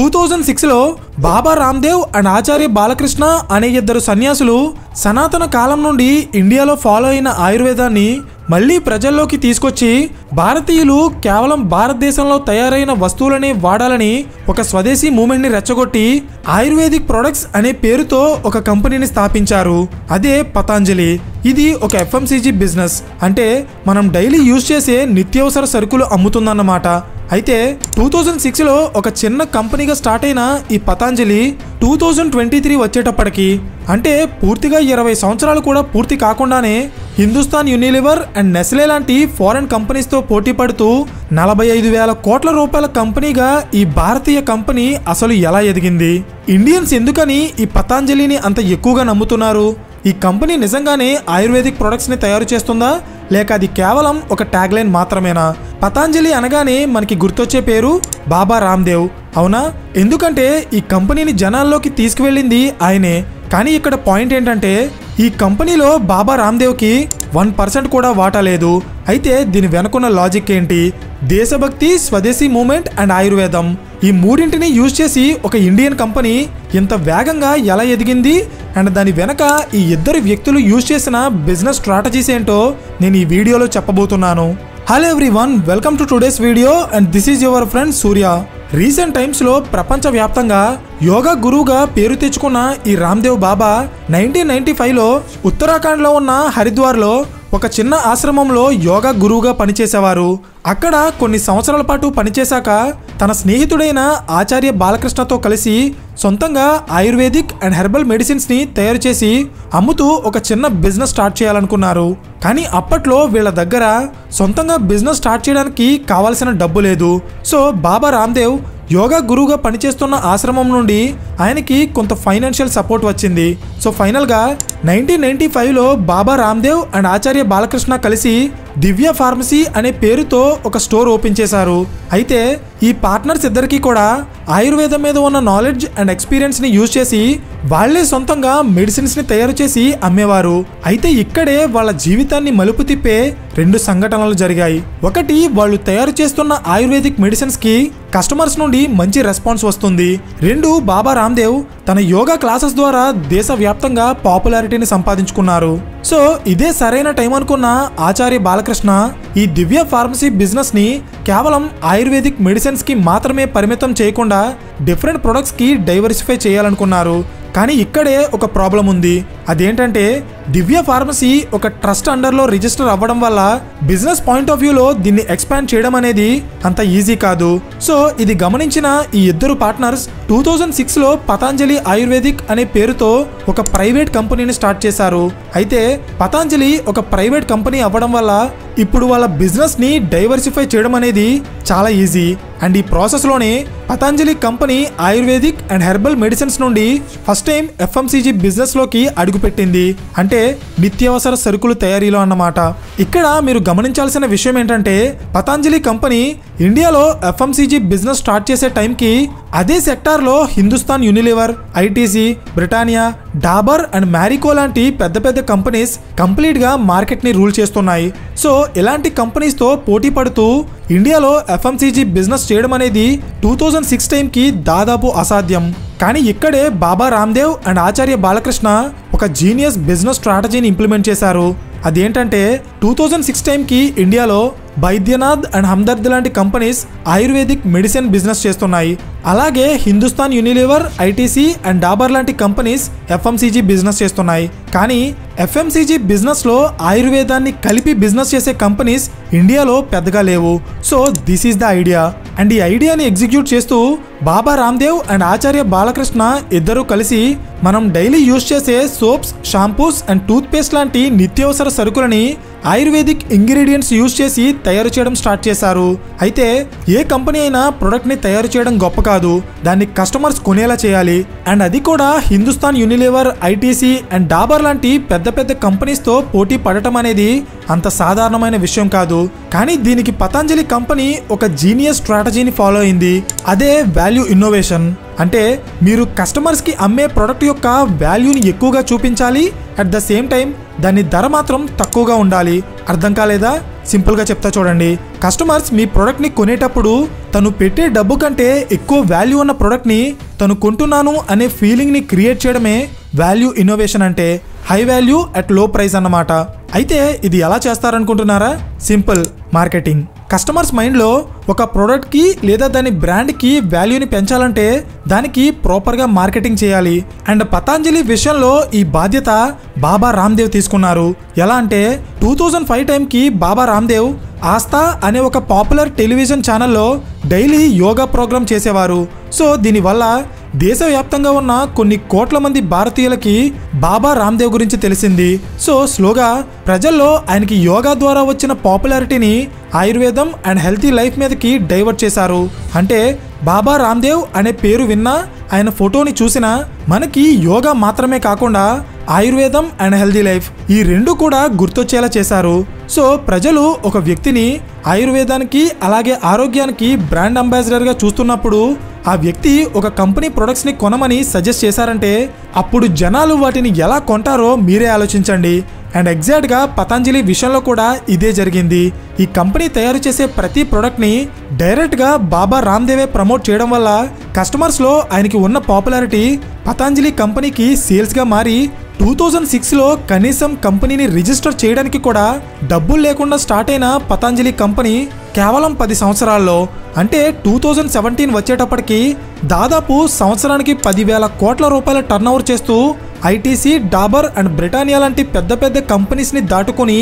2006లో బాబా Ramdev and Acharya Balakrishna అనే ఇద్దరు సన్యాసులు సనాతన కాలం నుండి ఇండియాలో ఫాలో అయిన ఆయుర్వేదాన్ని మళ్ళీ ప్రజల్లోకి తీసుకొచ్చి భారతీయులు కేవలం భారతదేశంలో తయారైన వస్తువులనే వాడాలని ఒక స్వదేశీ మూవ్మెంట్ని రెచ్చగొట్టి ఆయుర్వేదిక్ ప్రొడక్ట్స్ అనే పేరుతో ఒక కంపెనీని స్థాపించారు. అదే పతాంజలి. ఇది ఒక ఎఫ్ఎంసీజీ బిజినెస్, అంటే మనం డైలీ యూజ్ చేసే నిత్యావసర సరుకులు అమ్ముతుందన్నమాట. అయితే 2006లో ఒక చిన్న కంపెనీగా స్టార్ట్ అయిన ఈ పతాంజలి 2023 వచ్చేటప్పటికి, అంటే పూర్తిగా 20 సంవత్సరాలు కూడా పూర్తి కాకుండానే హిందుస్థాన్ యూనిలివర్ అండ్ నెస్లే లాంటి ఫారెన్ కంపెనీస్తో పోటీ పడుతూ 45,000 కోట్ల రూపాయల కంపెనీగా ఈ భారతీయ కంపెనీ అసలు ఎలా ఎదిగింది? ఇండియన్స్ ఎందుకని ఈ పతాంజలిని అంత ఎక్కువగా నమ్ముతున్నారు? ఈ కంపెనీ నిజంగానే ఆయుర్వేదిక్ ప్రొడక్ట్స్ని తయారు చేస్తుందా, లేక అది కేవలం ఒక ట్యాగ్లైన్ మాత్రమేనా? పతాంజలి అనగానే మనకి గుర్తొచ్చే పేరు బాబా రామ్దేవ్, అవునా? ఎందుకంటే ఈ కంపెనీని జనాల్లోకి తీసుకువెళ్ళింది ఆయనే. కానీ ఇక్కడ పాయింట్ ఏంటంటే ఈ కంపెనీలో బాబా రామ్దేవ్కి 1% కూడా వాటా లేదు. అయితే దీని వెనుకున్న లాజిక్ ఏంటి? దేశభక్తి, స్వదేశీ మూవ్మెంట్ అండ్ ఆయుర్వేదం, ఈ మూడింటిని యూజ్ చేసి ఒక ఇండియన్ కంపెనీ ఇంత వేగంగా ఎలా ఎదిగింది అండ్ దాని వెనక ఈ ఇద్దరు వ్యక్తులు యూజ్ చేసిన బిజినెస్ స్ట్రాటజీస్ ఏంటో నేను ఈ వీడియోలో చెప్పబోతున్నాను. Hello everyone, welcome to today's video and this is your friend Surya. Recent టైమ్స్లో ప్రపంచవ్యాప్తంగా యోగా గురువుగా పేరు తెచ్చుకున్న ఈ రామ్దేవ్ బాబా 1995లో ఉత్తరాఖండ్లో ఉన్న హరిద్వార్లో ఒక చిన్న ఆశ్రమంలో యోగా గురువుగా పనిచేసేవారు. అక్కడ కొన్ని సంవత్సరాల పాటు పనిచేశాక తన స్నేహితుడైన ఆచార్య బాలకృష్ణతో కలిసి సొంతంగా ఆయుర్వేదిక్ అండ్ హెర్బల్ మెడిసిన్స్ని తయారు చేసి అమ్ముతూ ఒక చిన్న బిజినెస్ స్టార్ట్ చేయాలనుకున్నారు. కానీ అప్పట్లో వీళ్ళ దగ్గర సొంతంగా బిజినెస్ స్టార్ట్ చేయడానికి కావాల్సిన డబ్బు లేదు. సో బాబా రామ్దేవ్ యోగా గురువుగా పనిచేస్తున్న ఆశ్రమం నుండి ఆయనకి కొంత ఫైనాన్షియల్ సపోర్ట్ వచ్చింది. సో ఫైనల్గా 1995లో బాబా రామ్దేవ్ అండ్ ఆచార్య బాలకృష్ణ కలిసి దివ్య ఫార్మసీ అనే పేరుతో ఒక స్టోర్ ఓపెన్ చేశారు. అయితే ఈ పార్ట్నర్స్ ఇద్దరికీ కూడా ఆయుర్వేదం మీద ఉన్న నాలెడ్జ్ అండ్ ఎక్స్పీరియన్స్ని యూజ్ చేసి వాళ్లే సొంతంగా మెడిసిన్స్ని తయారు చేసి అమ్మేవారు. అయితే ఇక్కడే వాళ్ళ జీవితాన్ని మలుపు తిప్పే 2 సంఘటనలు జరిగాయి. ఒకటి, వాళ్ళు తయారు చేస్తున్న ఆయుర్వేదిక్ మెడిసిన్స్కి కస్టమర్స్ నుండి మంచి రెస్పాన్స్ వస్తుంది. 2, బాబా రామ్దేవ్ తన యోగా క్లాసెస్ ద్వారా దేశవ్యాప్తంగా పాపులారిటీని సంపాదించుకున్నారు. సో ఇదే సరైన టైం అనుకున్న ఆచార్య బాలకృష్ణ ఈ దివ్య ఫార్మసీ బిజినెస్ ని కేవలం ఆయుర్వేదిక్ మెడిసిన్స్ కి మాత్రమే పరిమితం చేయకుండా డిఫరెంట్ ప్రొడక్ట్స్ కి డైవర్సిఫై చేయాలనుకున్నారు. కానీ ఇక్కడే ఒక ప్రాబ్లం ఉంది. అదేంటంటే దివ్య ఫార్మసీ ఒక ట్రస్ట్ అండర్లో రిజిస్టర్ అవ్వడం వల్ల బిజినెస్ పాయింట్ ఆఫ్ వ్యూలో దీన్ని ఎక్స్పాండ్ చేయడం అనేది అంత ఈజీ కాదు. సో ఇది గమనించిన ఈ ఇద్దరు పార్ట్నర్స్ 2006లో పతాంజలి ఆయుర్వేదిక్ అనే పేరుతో ఒక ప్రైవేట్ కంపెనీని స్టార్ట్ చేశారు. అయితే పతాంజలి ఒక ప్రైవేట్ కంపెనీ అవ్వడం వల్ల ఇప్పుడు వాళ్ళ బిజినెస్ని డైవర్సిఫై చేయడం అనేది చాలా ఈజీ. అండ్ ఈ ప్రాసెస్లోనే Patanjali company ayurvedic and herbal medicines నుండి ఫస్ట్ టైం ఎఫ్ఎంసీజీ బిజినెస్లోకి అడుగుపెట్టింది, అంటే నిత్యావసర సరుకులు తయారీలో అన్నమాట. ఇక్కడ మీరు గమనించాల్సిన విషయం ఏంటంటే పతాంజలి కంపెనీ ఇండియాలో ఎఫ్ఎంసీజీ బిజినెస్ స్టార్ట్ చేసే టైంకి అదే సెక్టార్లో Hindustan Unilever, ITC, Britannia, Dabur and Marico లాంటి పెద్ద పెద్ద కంపెనీస్ కంప్లీట్గా మార్కెట్ని రూల్ చేస్తున్నాయి. సో ఇలాంటి కంపెనీస్తో పోటీ పడుతూ ఇండియాలో ఎఫ్ఎంసీజీ బిజినెస్ చేయడం అనేది 2006 టైంకి దాదాపు అసాధ్యం. కానీ ఇక్కడే బాబా రామ్దేవ్ అండ్ ఆచార్య బాలకృష్ణ ఒక జీనియస్ బిజినెస్ స్ట్రాటజీని ఇంప్లిమెంట్ చేశారు. అదేంటంటే 2006 టైంకి ఇండియాలో బైద్యనాథ్ అండ్ హమ్దర్ద్ లాంటి కంపెనీస్ ఆయుర్వేదిక్ మెడిసిన్ బిజినెస్ చేస్తున్నాయి. అలాగే Hindustan Unilever, ITC and Dabur లాంటి కంపెనీస్ ఎఫ్ఎంసీజీ బిజినెస్ చేస్తున్నాయి. కానీ ఎఫ్ఎంసీజీ బిజినెస్లో ఆయుర్వేదాన్ని కలిపి బిజినెస్ చేసే కంపెనీస్ ఇండియాలో పెద్దగా లేవు. So this is the idea. And ఈ ఐడియాని ఎగ్జిక్యూట్ చేస్తూ బాబా రామ్దేవ్ అండ్ ఆచార్య బాలకృష్ణ ఇద్దరూ కలిసి మనం డైలీ యూజ్ చేసే soaps, shampoos and toothpaste లాంటి నిత్యావసర సరుకులని ఆయుర్వేదిక్ ఇంగ్రీడియంట్స్ యూజ్ చేసి తయారు చేయడం స్టార్ట్ చేశారు. అయితే ఏ కంపెనీ అయినా ప్రొడక్ట్ని తయారు చేయడం గొప్ప కాదు, దాన్ని కస్టమర్స్ కొనేలా చేయాలి. అండ్ అది కూడా Hindustan Unilever, ITC and Dabur లాంటి పెద్ద పెద్ద కంపెనీస్తో పోటీ పడటం అనేది అంత సాధారణమైన విషయం కాదు. కానీ దీనికి పతాంజలి కంపెనీ ఒక జీనియస్ స్ట్రాటజీని ఫాలో అయింది. అదే వాల్యూ ఇన్నోవేషన్. అంటే మీరు కస్టమర్స్కి అమ్మే ప్రొడక్ట్ యొక్క వాల్యూని ఎక్కువగా చూపించాలి, అట్ ద సేమ్ టైం దాని ధర మాత్రం తక్కువగా ఉండాలి. అర్థం కాలేదా? సింపుల్గా చెప్తా చూడండి. కస్టమర్స్ మీ ప్రోడక్ట్ని కొనేటప్పుడు తను పెట్టే డబ్బు కంటే ఎక్కువ వాల్యూ ఉన్న ప్రోడక్ట్ని తను కొంటున్నాను అనే ఫీలింగ్ని క్రియేట్ చేయడమే వాల్యూ ఇన్నోవేషన్ అంటే. హై వాల్యూ అట్ లో ప్రైస్ అన్నమాట. అయితే ఇది ఎలా చేస్తారనుకుంటున్నారా? Simple, marketing. కస్టమర్స్ మైండ్లో ఒక ప్రోడక్ట్కి లేదా దాని బ్రాండ్కి వాల్యూని పెంచాలంటే దానికి ప్రాపర్గా మార్కెటింగ్ చేయాలి. అండ్ పతాంజలి విషయంలో ఈ బాధ్యత బాబా రామ్దేవ్ తీసుకున్నారు. ఎలా అంటే 2005 టైంకి బాబా రామ్దేవ్ ఆస్థా అనే ఒక పాపులర్ టెలివిజన్ ఛానల్లో డైలీ యోగా ప్రోగ్రామ్ చేసేవారు. సో దీనివల్ల దేశవ్యాప్తంగా ఉన్న కొన్ని కోట్ల మంది భారతీయులకి బాబా రామ్దేవ్ గురించి తెలిసింది. సో స్లోగా ప్రజల్లో ఆయనకి యోగా ద్వారా వచ్చిన పాపులారిటీని ఆయుర్వేదం అండ్ హెల్తీ లైఫ్ మీదకి డైవర్ట్ చేశారు. అంటే బాబా రామ్దేవ్ అనే పేరు విన్నా, ఆయన ఫోటోని చూసినా మనకి యోగా మాత్రమే కాకుండా ఆయుర్వేదం అండ్ హెల్తీ లైఫ్ ఈ రెండు కూడా గుర్తొచ్చేలా చేశారు. సో ప్రజలు ఒక వ్యక్తిని ఆయుర్వేదానికి అలాగే ఆరోగ్యానికి బ్రాండ్ అంబాసిడర్గా చూస్తున్నప్పుడు ఆ వ్యక్తి ఒక కంపెనీ ప్రొడక్ట్స్ని కొనమని సజెస్ట్ చేశారంటే అప్పుడు జనాలు వాటిని ఎలా కొంటారో మీరే ఆలోచించండి. అండ్ ఎగ్జాక్ట్గా పతాంజలి విషయంలో కూడా ఇదే జరిగింది. ఈ కంపెనీ తయారు చేసే ప్రతి ప్రోడక్ట్ని డైరెక్ట్గా బాబా రామ్దేవే ప్రమోట్ చేయడం వల్ల కస్టమర్స్లో ఆయనకి ఉన్న పాపులారిటీ పతాంజలి కంపెనీకి సేల్స్గా మారి 2006లో కనీసం కంపెనీని రిజిస్టర్ చేయడానికి కూడా డబ్బులు లేకుండా స్టార్ట్ అయిన పతాంజలి కంపెనీ కేవలం 10 సంవత్సరాల్లో అంటే 2017 వచ్చేటప్పటికి దాదాపు సంవత్సరానికి 10,000 కోట్ల రూపాయల టర్నోవర్ చేస్తూ ఐటీసీ, డాబర్ అండ్ బ్రిటానియా లాంటి పెద్ద పెద్ద కంపెనీస్ని దాటుకొని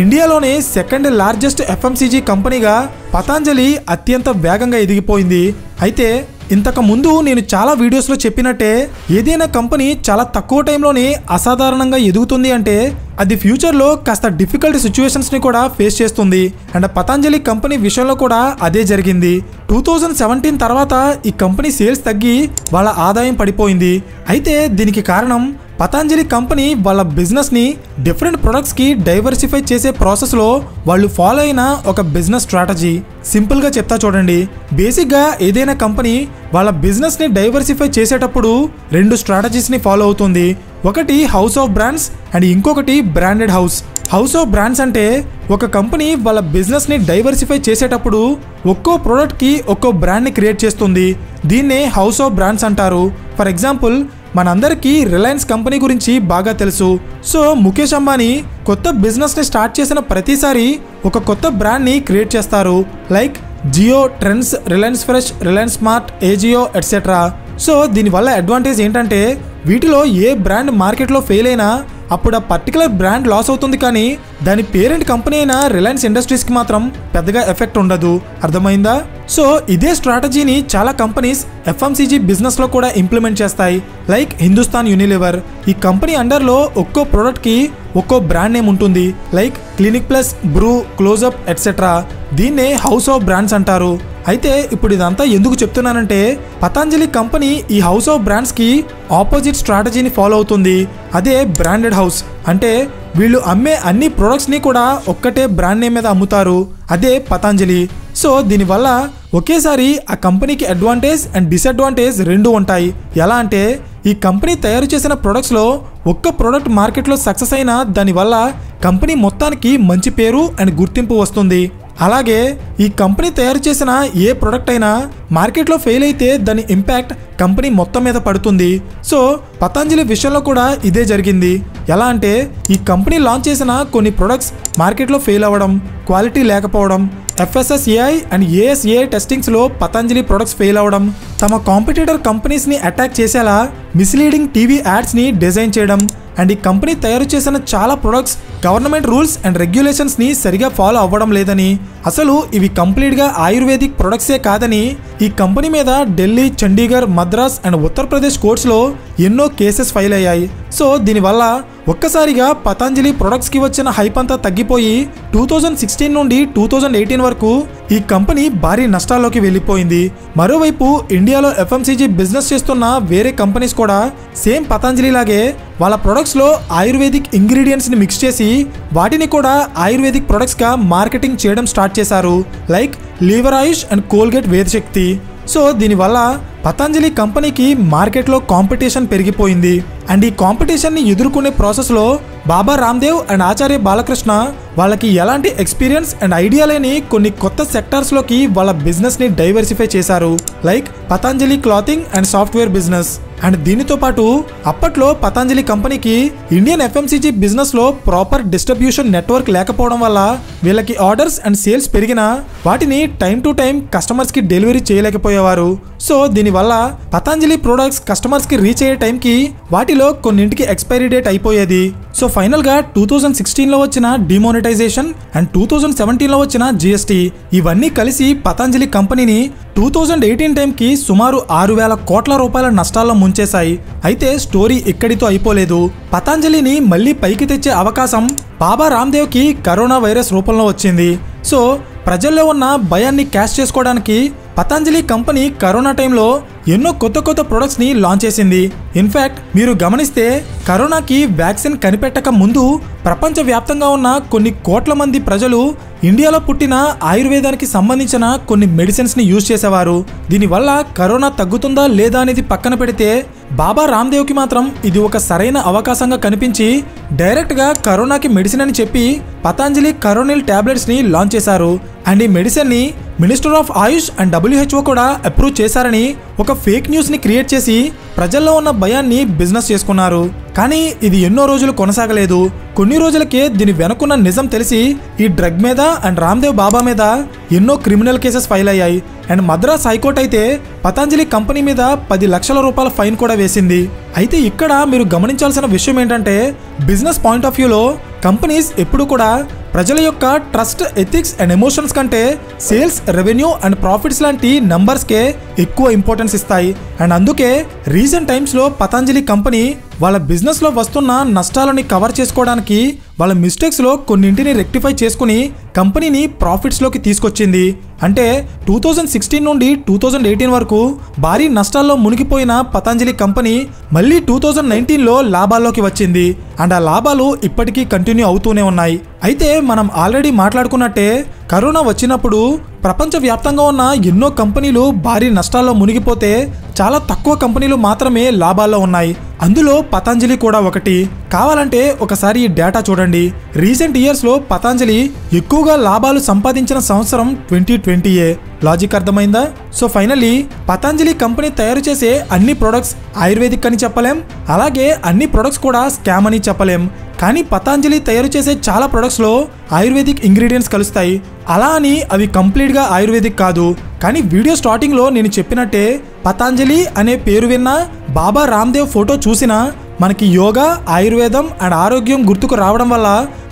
ఇండియాలోనే సెకండ్ లార్జెస్ట్ ఎఫ్ఎంసీజీ కంపెనీగా పతాంజలి అత్యంత వేగంగా ఎదిగిపోయింది. అయితే ఇంతకు ముందు నేను చాలా వీడియోస్లో చెప్పినట్టే ఏదైనా కంపెనీ చాలా తక్కువ టైంలోనే అసాధారణంగా ఎదుగుతుంది అంటే అది ఫ్యూచర్లో కాస్త డిఫికల్ట్ సిచ్యువేషన్స్ని కూడా ఫేస్ చేస్తుంది. అండ్ పతాంజలి కంపెనీ విషయంలో కూడా అదే జరిగింది. 2017 తర్వాత ఈ కంపెనీ సేల్స్ తగ్గి వాళ్ళ ఆదాయం పడిపోయింది. అయితే దీనికి కారణం పతాంజలి కంపెనీ వాళ్ళ బిజినెస్ని డిఫరెంట్ ప్రొడక్ట్స్కి డైవర్సిఫై చేసే ప్రాసెస్లో వాళ్ళు ఫాలో అయిన ఒక బిజినెస్ స్ట్రాటజీ. సింపుల్గా చెప్తా చూడండి. బేసిక్గా ఏదైనా కంపెనీ వాళ్ళ బిజినెస్ని డైవర్సిఫై చేసేటప్పుడు 2 స్ట్రాటజీస్ని ఫాలో అవుతుంది. ఒకటి హౌస్ ఆఫ్ బ్రాండ్స్ అండ్ ఇంకొకటి branded house. House of brands అంటే ఒక కంపెనీ వాళ్ళ బిజినెస్ని డైవర్సిఫై చేసేటప్పుడు ఒక్కో ప్రోడక్ట్కి ఒక్కో బ్రాండ్ని క్రియేట్ చేస్తుంది. దీన్నే హౌస్ ఆఫ్ బ్రాండ్స్ అంటారు. ఫర్ ఎగ్జాంపుల్ మనందరికీ రిలయన్స్ కంపెనీ గురించి బాగా తెలుసు. సో ముఖేష్ అంబానీ కొత్త బిజినెస్ని స్టార్ట్ చేసిన ప్రతిసారి ఒక కొత్త బ్రాండ్ని క్రియేట్ చేస్తారు. Like Jio, Trends, Reliance Fresh, Reliance Smart, Ajio etcetera. So దీనివల్ల అడ్వాంటేజ్ ఏంటంటే వీటిలో ఏ బ్రాండ్ మార్కెట్లో ఫెయిల్ అయినా అప్పుడు ఆ పర్టికులర్ బ్రాండ్ లాస్ అవుతుంది, కానీ దాని పేరెంట్ కంపెనీ అయిన రిలయన్స్ ఇండస్ట్రీస్కి మాత్రం పెద్దగా ఎఫెక్ట్ ఉండదు. అర్థమైందా? సో ఇదే స్ట్రాటజీని చాలా కంపెనీస్ ఎఫ్ఎంసీజీ బిజినెస్లో కూడా ఇంప్లిమెంట్ చేస్తాయి. Like Hindustan Unilever. ఈ కంపెనీ అండర్లో ఒక్కో ప్రోడక్ట్కి ఒక్కో బ్రాండ్ నేమ్ ఉంటుంది. Like Clinic Plus, Bru, Closeup etcetera. దీన్నే హౌస్ ఆఫ్ బ్రాండ్స్ అంటారు. అయితే ఇప్పుడు ఇదంతా ఎందుకు చెప్తున్నానంటే పతాంజలి కంపెనీ ఈ హౌస్ ఆఫ్ బ్రాండ్స్కి ఆపోజిట్ స్ట్రాటజీని ఫాలో అవుతుంది. అదే బ్రాండెడ్ హౌస్. అంటే వీళ్ళు అమ్మే అన్ని ప్రొడక్ట్స్ని కూడా ఒక్కటే బ్రాండ్ నేమ్ మీద అమ్ముతారు. అదే పతాంజలి. సో దీనివల్ల ఒకేసారి ఆ కంపెనీకి అడ్వాంటేజ్ అండ్ డిసడ్వాంటేజ్ 2 ఉంటాయి. ఎలా అంటే ఈ కంపెనీ తయారు చేసిన ప్రొడక్ట్స్లో ఒక్క ప్రోడక్ట్ మార్కెట్లో సక్సెస్ అయినా దానివల్ల కంపెనీ మొత్తానికి మంచి పేరు అండ్ గుర్తింపు వస్తుంది. అలాగే ఈ కంపెనీ తయారు చేసిన ఏ ప్రోడక్ట్ అయినా మార్కెట్లో ఫెయిల్ అయితే దాని ఇంపాక్ట్ కంపెనీ మొత్తం మీద పడుతుంది. సో పతాంజలి విషయంలో కూడా ఇదే జరిగింది. ఎలా అంటే ఈ కంపెనీ లాంచ్ చేసిన కొన్ని ప్రొడక్ట్స్ మార్కెట్లో ఫెయిల్ అవ్వడం, క్వాలిటీ లేకపోవడం, FSSAI అండ్ ASAI టెస్టింగ్స్లో పతాంజలి ప్రొడక్ట్స్ ఫెయిల్ అవ్వడం, తమ కాంపిటీటర్ కంపెనీస్ని అటాక్ చేసేలా మిస్లీడింగ్ టీవీ యాడ్స్ని డిజైన్ చేయడం, అండ్ ఈ కంపెనీ తయారు చేసిన చాలా ప్రొడక్ట్స్ గవర్నమెంట్ రూల్స్ అండ్ రెగ్యులేషన్స్ని సరిగా ఫాలో అవ్వడం లేదని, అసలు ఇవి కంప్లీట్గా ఆయుర్వేదిక్ ప్రొడక్ట్సే కాదని ఈ కంపెనీ మీద ఢిల్లీ, చండీగఢ్, మద్రాస్ అండ్ ఉత్తరప్రదేశ్ కోర్ట్స్లో ఎన్నో కేసెస్ ఫైల్ అయ్యాయి. సో దీనివల్ల ఒక్కసారిగా పతాంజలి ప్రొడక్ట్స్కి వచ్చిన హైప్ అంతా తగ్గిపోయి 2016 నుండి 2018 వరకు ఈ కంపెనీ భారీ నష్టాల్లోకి వెళ్ళిపోయింది. మరోవైపు ఇండియాలో ఎఫ్ఎంసీజీ బిజినెస్ చేస్తున్న వేరే కంపెనీస్ కూడా సేమ్ పతాంజలి లాగే వాళ్ళ ప్రొడక్ట్స్లో ఆయుర్వేదిక్ ఇంగ్రీడియంట్స్ని మిక్స్ చేసి వాటిని కూడా ఆయుర్వేదిక్ ప్రొడక్ట్స్గా మార్కెటింగ్ చేయడం స్టార్ట్ చేశారు. Like Lever Ayush and Colgate Vedshakti. So దీనివల్ల పతాంజలి కంపెనీకి మార్కెట్లో కాంపిటీషన్ పెరిగిపోయింది. అండ్ ఈ కాంపిటీషన్ని ఎదుర్కొనే ప్రాసెస్లో బాబా రామ్దేవ్ అండ్ ఆచార్య బాలకృష్ణ వాళ్ళకి ఎలాంటి ఎక్స్పీరియన్స్ అండ్ ఐడియా లేని కొన్ని కొత్త సెక్టార్స్లోకి వాళ్ళ బిజినెస్ని డైవర్సిఫై చేశారు. Like Patanjali clothing and software business. And దీనితో పాటు అప్పట్లో పతంజలి కంపెనీకి ఇండియన్ ఎఫ్ఎంసీజీ బిజినెస్లో ప్రాపర్ డిస్ట్రిబ్యూషన్ నెట్వర్క్ లేకపోవడం వల్ల వీళ్ళకి ఆర్డర్స్ అండ్ సేల్స్ పెరిగినా వాటిని టైం టు టైం కస్టమర్స్కి డెలివరీ చేయలేకపోయేవారు. సో దీనివల్ల పతంజలి ప్రొడక్ట్స్ కస్టమర్స్కి రీచ్ అయ్యే టైంకి వాటిలో కొన్నింటికి ఎక్స్పైరీ డేట్ అయిపోయేది. సో ఫైనల్గా 2016లో వచ్చిన డిమోనిటైజేషన్ అండ్ 2017లో వచ్చిన జిఎస్టీ ఇవన్నీ కలిసి పతంజలి కంపెనీని 2018 టైంకి సుమారు 6,000 కోట్ల రూపాయల నష్టాల్లో ముంచేశాయి. అయితే స్టోరీ ఇక్కడితో అయిపోలేదు. పతంజలిని మళ్ళీ పైకి తెచ్చే అవకాశం బాబా రామ్దేవ్కి కరోనా వైరస్ రూపంలో వచ్చింది. సో ప్రజల్లో ఉన్న భయాన్ని క్యాష్ చేసుకోవడానికి పతంజలి కంపెనీ కరోనా టైంలో ఎన్నో కొత్త కొత్త ప్రొడక్ట్స్ని లాంచ్ చేసింది. ఇన్ఫ్యాక్ట్ మీరు గమనిస్తే కరోనాకి వ్యాక్సిన్ కనిపెట్టక ముందు ప్రపంచవ్యాప్తంగా ఉన్న కొన్ని కోట్ల మంది ప్రజలు ఇండియాలో పుట్టిన ఆయుర్వేదానికి సంబంధించిన కొన్ని మెడిసిన్స్ని యూజ్ చేసేవారు. దీనివల్ల కరోనా తగ్గుతుందా లేదా అనేది పక్కన పెడితే బాబా రామ్దేవ్కి మాత్రం ఇది ఒక సరైన అవకాశంగా కనిపించి డైరెక్ట్గా కరోనాకి మెడిసిన్ అని చెప్పి పతంజలి కరోనిల్ టాబ్లెట్స్ని లాంచ్ చేశారు. అండ్ ఈ మెడిసిన్ని minister of Ayush and WHO కూడా అప్రూవ్ చేశారని ఒక ఫేక్ న్యూస్ని క్రియేట్ చేసి ప్రజల్లో ఉన్న భయాన్ని బిజినెస్ చేసుకున్నారు. కానీ ఇది ఎన్నో రోజులు కొనసాగలేదు. కొన్ని రోజులకే దీని వెనుకున్న నిజం తెలిసి ఈ డ్రగ్ మీద అండ్ రామ్దేవ్ బాబా మీద ఎన్నో క్రిమినల్ కేసెస్ ఫైల్ అయ్యాయి. అండ్ మద్రాస్ హైకోర్టు అయితే పతంజలి కంపెనీ మీద 10 లక్షల రూపాయల ఫైన్ కూడా వేసింది. అయితే ఇక్కడ మీరు గమనించాల్సిన విషయం ఏంటంటే బిజినెస్ పాయింట్ ఆఫ్ వ్యూలో కంపెనీస్ ఎప్పుడు కూడా ప్రజల యొక్క ట్రస్ట్, ఎథిక్స్ అండ్ ఎమోషన్స్ కంటే సేల్స్, రెవెన్యూ అండ్ ప్రాఫిట్స్ లాంటి నంబర్స్కే ఎక్కువ ఇంపార్టెన్స్ ఇస్తాయి. అండ్ అందుకే రీసెంట్ టైమ్స్లో పతంజలి కంపెనీ వాళ్ళ బిజినెస్లో వస్తున్న నష్టాలని కవర్ చేసుకోవడానికి వాళ్ళ మిస్టేక్స్లో కొన్నింటిని రెక్టిఫై చేసుకుని కంపెనీని ప్రాఫిట్స్లోకి తీసుకొచ్చింది. అంటే 2016 నుండి 2018 వరకు భారీ నష్టాల్లో మునిగిపోయిన పతంజలి కంపెనీ మళ్ళీ 2019లో లాభాల్లోకి వచ్చింది. అండ్ ఆ లాభాలు ఇప్పటికీ కంటిన్యూ అవుతూనే ఉన్నాయి. అయితే మనం ఆల్రెడీ మాట్లాడుకున్నట్టే కరోనా వచ్చినప్పుడు ప్రపంచవ్యాప్తంగా ఉన్న ఎన్నో కంపెనీలు భారీ నష్టాల్లో మునిగిపోతే చాలా తక్కువ కంపెనీలు మాత్రమే లాభాల్లో ఉన్నాయి. అందులో పతంజలి కూడా ఒకటి. కావాలంటే ఒకసారి ఈ డేటా చూడండి. రీసెంట్ ఇయర్స్లో పతంజలి ఎక్కువగా లాభాలు సంపాదించిన సంవత్సరం 2020. లాజిక్ అర్థమైందా? సో ఫైనల్లీ పతంజలి కంపెనీ తయారు చేసే అన్ని ప్రొడక్ట్స్ ఆయుర్వేదిక్ అని చెప్పలేం, అలాగే అన్ని ప్రొడక్ట్స్ కూడా స్కామ్ అని చెప్పలేం. కానీ పతంజలి తయారు చేసే చాలా ప్రొడక్ట్స్లో ఆయుర్వేదిక్ ఇంగ్రీడియంట్స్ కలుస్తాయి. అలా అని అవి కంప్లీట్గా ఆయుర్వేదిక్ కాదు. కానీ వీడియో స్టార్టింగ్లో నేను చెప్పినట్టే పతంజలి అనే పేరు విన్నా, బాబా రామ్దేవ్ ఫోటో చూసినా మనకి యోగా, ఆయుర్వేదం అండ్ ఆరోగ్యం గుర్తుకు రావడం వల్ల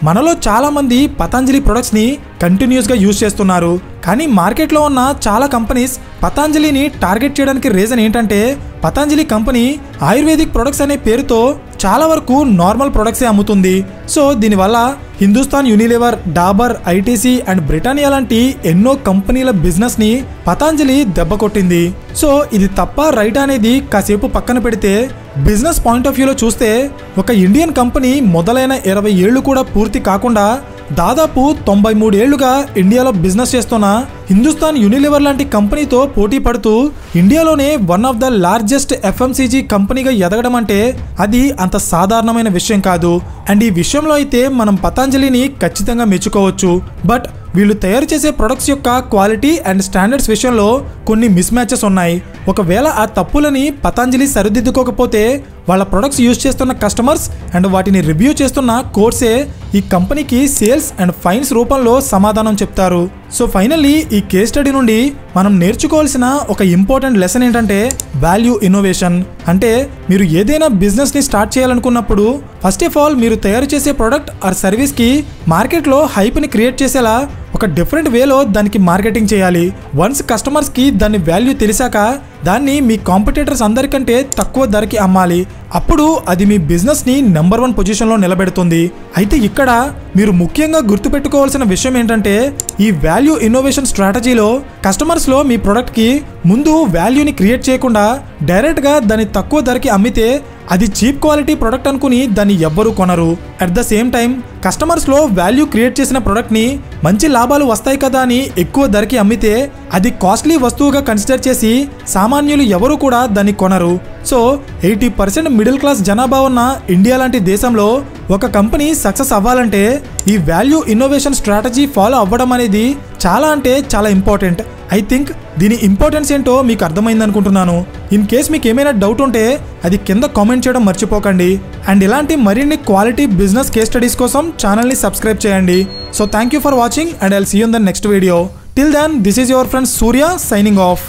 మనలో చాలామంది పతంజలి ప్రొడక్ట్స్ని కంటిన్యూస్గా యూజ్ చేస్తున్నారు. కానీ మార్కెట్లో ఉన్న చాలా కంపెనీస్ పతంజలిని టార్గెట్ చేయడానికి రీజన్ ఏంటంటే పతంజలి కంపెనీ ఆయుర్వేదిక్ ప్రొడక్ట్స్ అనే పేరుతో చాలా వరకు నార్మల్ ప్రొడక్ట్సే అమ్ముతుంది. సో దీనివల్ల Hindustan Unilever, Dabur, ITC and Britannia లాంటి ఎన్నో కంపెనీల బిజినెస్ని పతంజలి దెబ్బ కొట్టింది. సో ఇది తప్ప రైట్ అనేది కాసేపు పక్కన పెడితే బిజినెస్ పాయింట్ ఆఫ్ వ్యూలో చూస్తే ఒక ఇండియన్ కంపెనీ మొదలైన 20 ఏళ్ళు కూడా పూర్తి కాకుండా దాదాపు 93 ఏళ్లుగా ఇండియాలో బిజినెస్ చేస్తున్న హిందుస్థాన్ యూనిలివర్ లాంటి కంపెనీతో పోటీ పడుతూ ఇండియాలోనే one of the largest FMCG కంపెనీగా ఎదగడం అంటే అది అంత సాధారణమైన విషయం కాదు. అండ్ ఈ విషయంలో అయితే మనం పతంజలిని ఖచ్చితంగా మెచ్చుకోవచ్చు. బట్ వీళ్ళు తయారు చేసే ప్రొడక్ట్స్ యొక్క క్వాలిటీ అండ్ స్టాండర్డ్స్ విషయంలో కొన్ని మిస్ మ్యాచెస్ ఉన్నాయి. ఒకవేళ ఆ తప్పులని పతంజలి సరిదిద్దుకోకపోతే వాళ్ళ ప్రొడక్ట్స్ యూజ్ చేస్తున్న కస్టమర్స్ అండ్ వాటిని రివ్యూ చేస్తున్న కోర్సే ఈ కంపెనీకి సేల్స్ అండ్ ఫైన్స్ రూపంలో సమాధానం చెప్తారు. సో ఫైనల్లీ ఈ కేస్ స్టడీ నుండి మనం నేర్చుకోవాల్సిన ఒక ఇంపార్టెంట్ లెసన్ ఏంటంటే వాల్యూ ఇన్నోవేషన్. అంటే మీరు ఏదైనా బిజినెస్ని స్టార్ట్ చేయాలనుకున్నప్పుడు ఫస్ట్ ఆఫ్ ఆల్ మీరు తయారు చేసే ప్రోడక్ట్ ఆర్ సర్వీస్కి మార్కెట్లో హైప్ని క్రియేట్ చేసేలా ఒక డిఫరెంట్ వేలో దానికి మార్కెటింగ్ చేయాలి. వన్స్ కస్టమర్స్కి దాని వాల్యూ తెలిసాక దాన్ని మీ కాంపిటీటర్స్ అందరికంటే తక్కువ ధరకి అమ్మాలి. అప్పుడు అది మీ బిజినెస్ని నెంబర్ 1 పొజిషన్లో నిలబెడుతుంది. అయితే ఇక్కడ మీరు ముఖ్యంగా గుర్తుపెట్టుకోవాల్సిన విషయం ఏంటంటే ఈ వాల్యూ ఇన్నోవేషన్ స్ట్రాటజీలో కస్టమర్స్లో మీ ప్రోడక్ట్కి ముందు వాల్యూని క్రియేట్ చేయకుండా డైరెక్ట్గా దాన్ని తక్కువ ధరకి అమ్మితే అది చీప్ క్వాలిటీ ప్రొడక్ట్ అనుకుని దాన్ని ఎవ్వరూ కొనరు. అట్ ద సేమ్ టైం కస్టమర్స్లో వాల్యూ క్రియేట్ చేసిన ప్రొడక్ట్ని మంచి లాభాలు వస్తాయి కదా అని ఎక్కువ ధరకి అమ్మితే అది కాస్ట్లీ వస్తువుగా కన్సిడర్ చేసి సామాన్యులు ఎవరు కూడా దాన్ని కొనరు. సో 80% మిడిల్ క్లాస్ జనాభా ఉన్న ఇండియా లాంటి దేశంలో ఒక కంపెనీ సక్సెస్ అవ్వాలంటే ఈ వాల్యూ ఇన్నోవేషన్ స్ట్రాటజీ ఫాలో అవ్వడం అనేది చాలా అంటే చాలా ఇంపార్టెంట్. ఐ థింక్ దీని ఇంపార్టెన్స్ ఏంటో మీకు అర్థమైంది అనుకుంటున్నాను. ఇన్ కేస్ మీకు ఏమైనా డౌట్ ఉంటే అది కింద కామెంట్ చేయడం మర్చిపోకండి. అండ్ ఇలాంటి మరిన్ని క్వాలిటీ బిజినెస్ కేస్ స్టడీస్ కోసం ఛానల్ని సబ్స్క్రైబ్ చేయండి. So thank you for watching and I'll see you in the next video. Till then this is your friend Surya signing of.